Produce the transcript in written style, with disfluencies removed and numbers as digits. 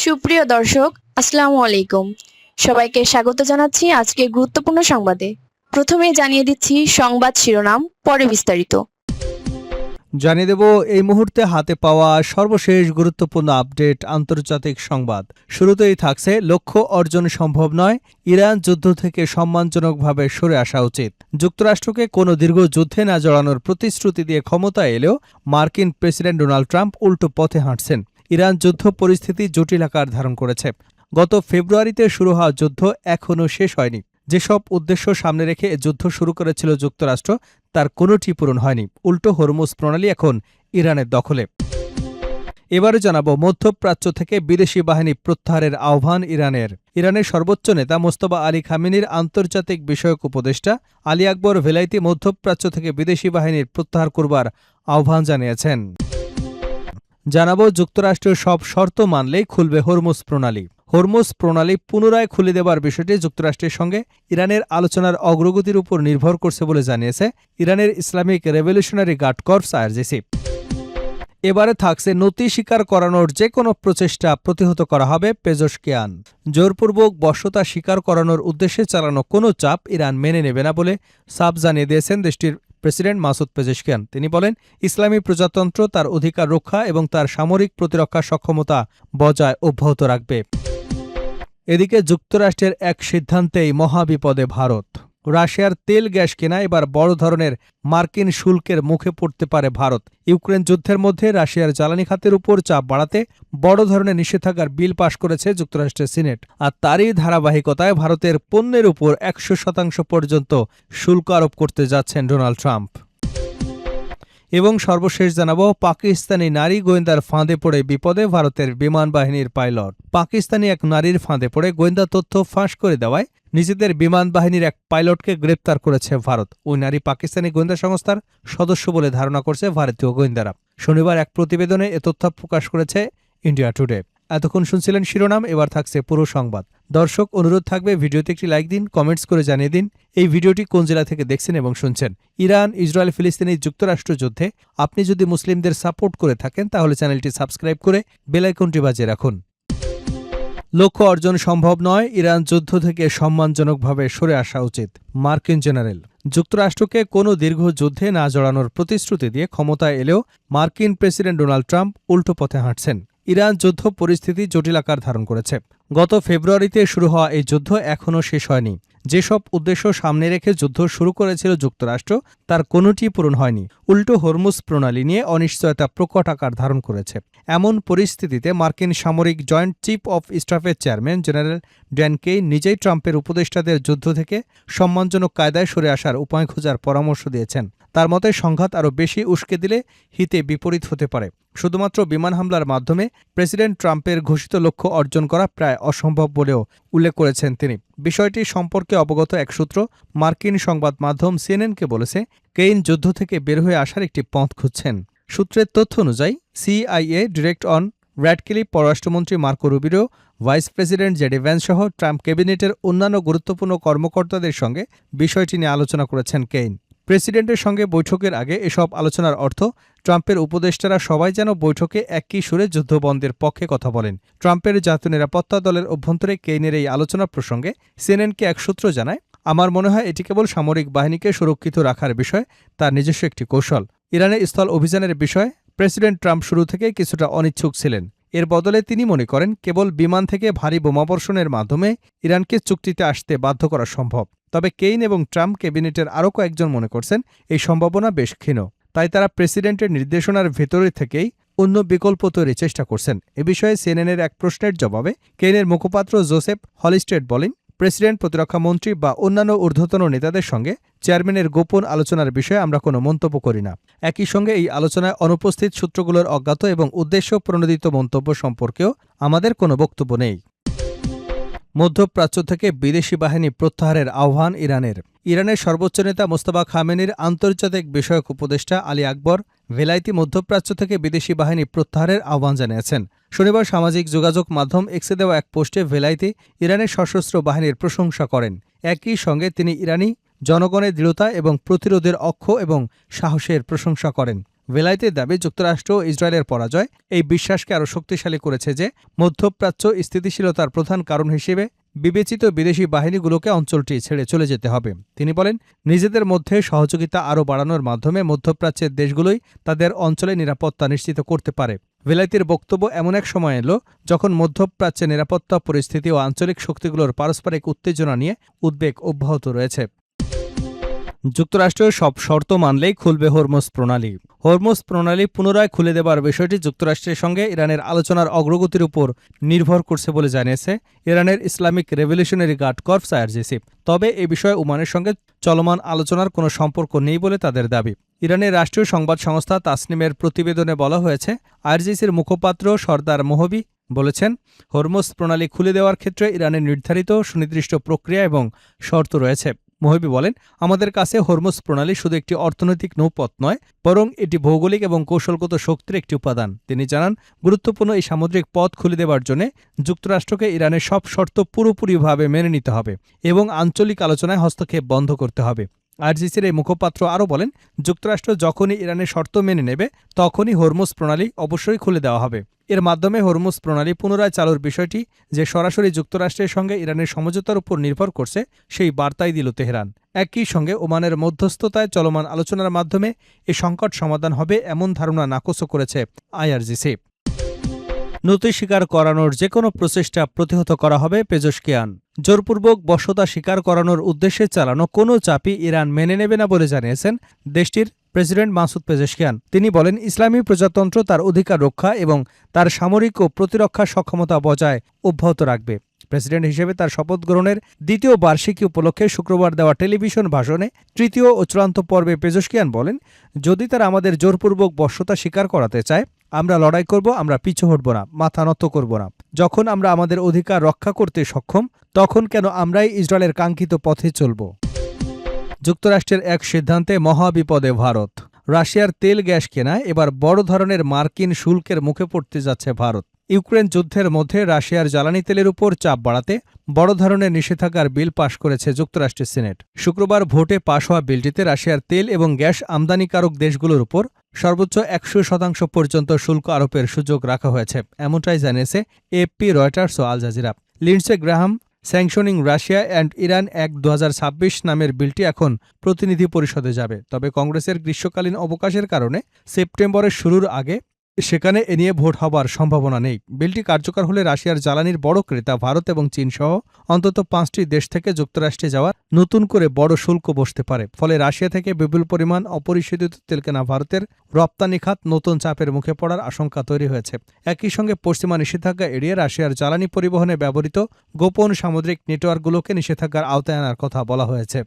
সুপ্রিয় দর্শক, আসসালামু আলাইকুম। সবাইকে স্বাগত জানাচ্ছি আজকের গুরুত্বপূর্ণ সংবাদে। প্রথমেই জানিয়ে দিচ্ছি সংবাদ শিরোনাম, পরে বিস্তারিত। জানিয়ে দেব এই মুহূর্তে হাতে পাওয়া সর্বশেষ গুরুত্বপূর্ণ আপডেট আন্তর্জাতিক সংবাদ। শুরুতেই থাকছে লক্ষ্য অর্জন সম্ভব নয়, ইরান যুদ্ধ থেকে সম্মানজনকভাবে সরে আসা উচিত। যুক্তরাষ্ট্রকে কোনো দীর্ঘ যুদ্ধে না জড়ানোর প্রতিশ্রুতি দিয়ে ক্ষমতায় এলেও মার্কিন প্রেসিডেন্ট ডোনাল্ড ট্রাম্প উল্টো পথে হাঁটছেন। ইরান যুদ্ধ পরিস্থিতি জটিল আকার ধারণ করেছে। গত ফেব্রুয়ারিতে শুরু হওয়া যুদ্ধ এখনও শেষ হয়নি। যেসব উদ্দেশ্য সামনে রেখে যুদ্ধ শুরু করেছিল যুক্তরাষ্ট্র, তার কোনোটি পূরণ হয়নি। উল্টো হরমুজ প্রণালী এখন ইরানের দখলে। এবারে জানাবো মধ্যপ্রাচ্য থেকে বিদেশি বাহিনী প্রত্যাহারের আহ্বান ইরানের। ইরানের সর্বোচ্চ নেতা মোস্তফা আলী খামেনির আন্তর্জাতিক বিষয়ক উপদেষ্টা আলী আকবর ভেলাইতি মধ্যপ্রাচ্য থেকে বিদেশি বাহিনীর প্রত্যাহার করবার আহ্বান জানিয়েছেন। জানাবো যুক্তরাষ্ট্রের সব শর্ত মানলেই খুলবে হরমুজ প্রণালী। হরমুজ প্রণালী পুনরায় খুলে দেবার বিষয়টি যুক্তরাষ্ট্রের সঙ্গে ইরানের আলোচনার অগ্রগতির উপর নির্ভর করছে বলে জানিয়েছে ইরানের Islamic revolutionary guard corps IRGC. এবারে থাকছে নথি স্বীকার করানোর যে কোনো প্রচেষ্টা প্রতিহত করা হবে পেজশকিয়ান। জোরপূর্বক বশ্যতা স্বীকার করানোর উদ্দেশ্যে চালানো কোনো চাপ ইরান মেনে নেবে না বলে সাফ জানিয়ে দিয়েছেন দেশটির প্রেসিডেন্ট মাসুদ পেজেশকিয়ান। তিনি বলেন, ইসলামী প্রজাতন্ত্র তার অধিকার রক্ষা এবং তার সামরিক প্রতিরক্ষা সক্ষমতা বজায় অব্যাহত রাখবে। এদিকে যুক্তরাষ্ট্রের এক সিদ্ধান্তেই মহাবিপদে ভারত। রাশিয়ার তেল গ্যাস কেনা এবার বড় ধরনের মার্কিন শুল্কের মুখে পড়তে পারে ভারত। ইউক্রেন যুদ্ধের মধ্যে রাশিয়ার জ্বালানি খাতের উপর চাপ বাড়াতে বড় ধরনের নিষেধাজ্ঞার বিল পাশ করেছে যুক্তরাষ্ট্রের সিনেট। আর তারই ধারাবাহিকতায় ভারতের পণ্যের উপর 100% পর্যন্ত শুল্ক আরোপ করতে যাচ্ছেন ডোনাল্ড ট্রাম্প। এবং সর্বশেষ জানাবো পাকিস্তানি নারী গোয়েন্দার ফাঁদে পড়ে বিপদে ভারতের বিমান বাহিনীর পাইলট। পাকিস্তানি এক নারীর ফাঁদে পড়ে গোয়েন্দা তথ্য ফাঁস করে দেওয়ায় নিজেদের বিমান বাহিনীর এক পাইলটকে গ্রেপ্তার করেছে ভারত। ওই নারী পাকিস্তানি গোয়েন্দা সংস্থার সদস্য বলে ধারণা করছে ভারতীয় গোয়েন্দারা। শনিবার এক প্রতিবেদনে এ তথ্য প্রকাশ করেছে ইন্ডিয়া টুডে। এতক্ষণ শুনছিলেন শিরোনাম, এবার থাকছে পুরো সংবাদ। দর্শক, অনুরোধ থাকবে ভিডিওতে একটি লাইক দিন, কমেন্টস করে জানিয়ে দিন এই ভিডিওটি কোন জেলা থেকে দেখছেন এবং শুনছেন। ইরান, ইসরায়েল, ফিলিস্তিনি যুক্তরাষ্ট্র যুদ্ধে আপনি যদি মুসলিমদের সাপোর্ট করে থাকেন তাহলে চ্যানেলটি সাবস্ক্রাইব করে বেল আইকনটি বাজিয়ে রাখুন। লক্ষ্য অর্জন সম্ভব নয়, ইরান যুদ্ধ থেকে সম্মানজনকভাবে সরে আসা উচিত। মার্কিন জেনারেল। যুক্তরাষ্ট্রকে কোনো দীর্ঘ যুদ্ধে না জড়ানোর প্রতিশ্রুতি দিয়ে ক্ষমতায় এলেও মার্কিন প্রেসিডেন্ট ডোনাল্ড ট্রাম্প উল্টো পথে হাঁটছেন। ইরান যুদ্ধ পরিস্থিতি জটিল আকার ধারণ করেছে। গত ফেব্রুয়ারিতে শুরু হওয়া এই যুদ্ধ এখনও শেষ হয়নি। যেসব উদ্দেশ্য সামনে রেখে যুদ্ধ শুরু করেছিল যুক্তরাষ্ট্র, তার কোনোটি পূরণ হয়নি। উল্টো হরমুজ প্রণালী নিয়ে অনিশ্চয়তা প্রকট আকার ধারণ করেছে। এমন পরিস্থিতিতে মার্কিন সামরিক জয়েন্ট চিফ অফ স্টাফের চেয়ারম্যান জেনারেল ড্যান কেইন নিজেই ট্রাম্পের উপদেষ্টাদের যুদ্ধ থেকে সম্মানজনক কায়দায় সরে আসার উপায় খোঁজার পরামর্শ দিয়েছেন। তার মতে সংঘাত আরও বেশি উস্কে দিলে হিতে বিপরীত হতে পারে। শুধুমাত্র বিমান হামলার মাধ্যমে প্রেসিডেন্ট ট্রাম্পের ঘোষিত লক্ষ্য অর্জন করা প্রায় অসম্ভব বলেও উল্লেখ করেছেন তিনি। বিষয়টি সম্পর্কে অবগত এক সূত্র মার্কিন সংবাদ মাধ্যম সিএনএনকে বলেছে, কেইন যুদ্ধ থেকে বের হয়ে আসার একটি পথ খুঁজছেন। সূত্রের তথ্য অনুযায়ী সিআইএ ডিরেক্ট অন র্যাডকেলি, পররাষ্ট্রমন্ত্রী Marco Rubio, vice president JD Vance সহ ট্রাম্প ক্যাবিনেটের অন্যান্য গুরুত্বপূর্ণ কর্মকর্তাদের সঙ্গে বিষয়টি নিয়ে আলোচনা করেছেন কেইন। প্রেসিডেন্টের সঙ্গে বৈঠকের আগে এসব আলোচনার অর্থ ট্রাম্পের উপদেষ্টারা সবাই যেন বৈঠকে একই সুরে যুদ্ধবন্ধের পক্ষে কথা বলেন। ট্রাম্পের জাতীয় নিরাপত্তা দলের অভ্যন্তরে কেইনের এই আলোচনা প্রসঙ্গে সিএনএনকে এক সূত্র জানায়, আমার মনে হয় এটি কেবল সামরিক বাহিনীকে সুরক্ষিত রাখার বিষয়, তার নিজস্ব একটি কৌশল। ইরানের স্থল অভিযানের বিষয়ে প্রেসিডেন্ট ট্রাম্প শুরু থেকেই কিছুটা অনিচ্ছুক ছিলেন। এর বদলে তিনি মনে করেন কেবল বিমান থেকে ভারী বোমাবর্ষণের মাধ্যমে ইরানকে চুক্তিতে আসতে বাধ্য করা সম্ভব। তবে কেইন এবং ট্রাম্প ক্যাবিনেটের আরও কয়েকজন মনে করছেন এই সম্ভাবনা বেশ ক্ষীণ। তাই তারা প্রেসিডেন্টের নির্দেশনার ভেতরে থেকেই অন্য বিকল্প তৈরির চেষ্টা করছেন। এ বিষয়ে সিএনএনের এক প্রশ্নের জবাবে কেইনের মুখপাত্র জোসেফ হলিস্টেড বলেন, প্রেসিডেন্ট, প্রতিরক্ষা মন্ত্রী বা অন্যান্য ঊর্ধ্বতন নেতাদের সঙ্গে চেয়ারম্যানের গোপন আলোচনার বিষয়ে আমরা কোনো মন্তব্য করি না। একই সঙ্গে এই আলোচনায় অনুপস্থিত সূত্রগুলোর অজ্ঞাত এবং উদ্দেশ্য প্রণোদিত মন্তব্য সম্পর্কেও আমাদের কোনো বক্তব্য নেই। মধ্যপ্রাচ্য থেকে বিদেশি বাহিনী প্রত্যাহারের আহ্বান ইরানের। ইরানের সর্বোচ্চ নেতা মোস্তফা খামেনির আন্তর্জাতিক বিষয়ক উপদেষ্টা আলী আকবর ভেলাইতি মধ্যপ্রাচ্য থেকে বিদেশি বাহিনী প্রত্যাহারের আহ্বান জানিয়েছেন। শনিবার সামাজিক যোগাযোগ মাধ্যম এক্সে দেওয়া এক পোস্টে ভেলাইতি ইরানের সশস্ত্র বাহিনীর প্রশংসা করেন। একই সঙ্গে তিনি ইরানি জনগণের দৃঢ়তা এবং প্রতিরোধের অক্ষ এবং সাহসের প্রশংসা করেন। ভেলাইতের দাবি যুক্তরাষ্ট্র ও ইসরায়েলের পরাজয় এই বিশ্বাসকে আরও শক্তিশালী করেছে যে মধ্যপ্রাচ্য স্থিতিশীলতার প্রধান কারণ হিসেবে বিবেচিত বিদেশি বাহিনীগুলোকে অঞ্চলটি ছেড়ে চলে যেতে হবে। তিনি বলেন, নিজেদের মধ্যে সহযোগিতা আরও বাড়ানোর মাধ্যমে মধ্যপ্রাচ্যের দেশগুলোই তাদের অঞ্চলে নিরাপত্তা নিশ্চিত করতে পারে। ভেলাইতির বক্তব্য এমন এক সময় এলো যখন মধ্যপ্রাচ্যে নিরাপত্তা পরিস্থিতি ও আঞ্চলিক শক্তিগুলোর পারস্পরিক উত্তেজনা নিয়ে উদ্বেগ অব্যাহত রয়েছে। যুক্তরাষ্ট্র সব শর্ত মানলেই খুলবে হরমুজ প্রণালী। হরমুজ প্রণালী পুনরায় খুলে দেবার বিষয়টি যুক্তরাষ্ট্রের সঙ্গে ইরানের আলোচনার অগ্রগতির উপর নির্ভর করছে বলে জানিয়েছে ইরানের Islamic revolutionary guard corps IRGC. তবে এ বিষয়ে ওমানের সঙ্গে চলমান আলোচনার কোনো সম্পর্ক নেই বলে তাদের দাবি। ইরানের রাষ্ট্রীয় সংবাদ সংস্থা তাসনিমের প্রতিবেদনে বলা হয়েছে, আইআরজিসির মুখপাত্র সর্দার মোহবি বলেছেন, হরমুজ প্রণালী খুলে দেওয়ার ক্ষেত্রে ইরানের নির্ধারিত সুনির্দিষ্ট প্রক্রিয়া এবং শর্ত রয়েছে। মোহবি বলেন, আমাদের কাছে হরমুজ প্রণালী শুধু একটি অর্থনৈতিক নৌপথ নয়, বরং এটি ভৌগোলিক এবং কৌশলগত শক্তির একটি উপাদান। তিনি জানান, গুরুত্বপূর্ণ এই সামুদ্রিক পথ খুলে দেওয়ার জন্য যুক্তরাষ্ট্রকে ইরানের সব শর্ত পুরোপুরিভাবে মেনে নিতে হবে এবং আঞ্চলিক আলোচনায় হস্তক্ষেপ বন্ধ করতে হবে। আইআরজিসির এই মুখপাত্র আরও বলেন, যুক্তরাষ্ট্র যখনই ইরানের শর্ত মেনে নেবে তখনই হরমুজ প্রণালী অবশ্যই খুলে দেওয়া হবে। এর মাধ্যমে হরমুজ প্রণালী পুনরায় চালুর বিষয়টি যে সরাসরি যুক্তরাষ্ট্রের সঙ্গে ইরানের সমঝোতার উপর নির্ভর করছে সেই বার্তাই দিল তেহরান। একই সঙ্গে ওমানের মধ্যস্থতায় চলমান আলোচনার মাধ্যমে এ সংকট সমাধান হবে এমন ধারণা নাকচও করেছে আইআরজিসি। নথি স্বীকার করানোর যে কোনো প্রচেষ্টা প্রতিহত করা হবে, পেজশকিয়ান। জোরপূর্বক বশ্যতা স্বীকার করানোর উদ্দেশ্যে চালানো কোনো চাপই ইরান মেনে নেবে না বলে জানিয়েছেন দেশটির প্রেসিডেন্ট মাসুদ পেজশকিয়ান। তিনি বলেন, ইসলামী প্রজাতন্ত্র তার অধিকার রক্ষা এবং তার সামরিক ও প্রতিরক্ষা সক্ষমতা বজায় অব্যাহত রাখবে। প্রেসিডেন্ট হিসেবে তার শপথ গ্রহণের দ্বিতীয় বার্ষিকী উপলক্ষে শুক্রবার দেওয়া টেলিভিশন ভাষণে তৃতীয় ও চূড়ান্ত পর্বে পেজশকিয়ান বলেন, যদি তারা আমাদের জোরপূর্বক বশ্যতা স্বীকার করাতে চায়, আমরা লড়াই করব, আমরা পিছু হটব না, মাথা নত করব না। যখন আমরা আমাদের অধিকার রক্ষা করতে সক্ষম, তখন কেন আমরাই ইসরায়েলের কাঙ্ক্ষিত পথে চলব? যুক্তরাষ্ট্রের এক সিদ্ধান্তে মহাবিপদে ভারত। রাশিয়ার তেল গ্যাস কেনায় এবার বড় ধরনের মার্কিন শুল্কের মুখে পড়তে যাচ্ছে ভারত। ইউক্রেন যুদ্ধের মধ্যে রাশিয়ার জ্বালানি তেলের উপর চাপ বাড়াতে বড় ধরনের নিষেধাজ্ঞার বিল পাশ করেছে যুক্তরাষ্ট্রের সিনেট। শুক্রবার ভোটে পাশ হওয়া বিলটিতে রাশিয়ার তেল এবং গ্যাস আমদানিকারক দেশগুলোর উপর সর্বোচ্চ ১০০% পর্যন্ত শুল্ক আরোপের সুযোগ রাখা হয়েছে, এমনটাই জানিয়েছে এএফপি, রয়টার্স ও Al Jazeera. Lindsey Graham sanctioning Russia and Iran act ২০২৬ নামের বিলটি এখন প্রতিনিধি পরিষদে যাবে। তবে কংগ্রেসের গ্রীষ্মকালীন অবকাশের কারণে সেপ্টেম্বরের শুরুর আগে সেখানে এ নিয়ে ভোট হবার সম্ভাবনা নেই। বিলটি কার্যকর হলে রাশিয়ার জ্বালানির বড় ক্রেতা ভারত এবং চীনসহ অন্তত ৫টি দেশ থেকে যুক্তরাষ্ট্রে যাওয়ার নতুন করে বড় শুল্ক বসতে পারে। ফলে রাশিয়া থেকে বিপুল পরিমাণ অপরিশোধিত তেল কেনা ভারতের রপ্তানি খাত নতুন চাপের মুখে পড়ার আশঙ্কা তৈরি হয়েছে। একই সঙ্গে পশ্চিমা নিষেধাজ্ঞা এড়িয়ে রাশিয়ার জ্বালানি পরিবহনে ব্যবহৃত গোপন সামুদ্রিক নেটওয়ার্কগুলোকে নিষেধাজ্ঞার আওতায় আনার কথা বলা হয়েছে।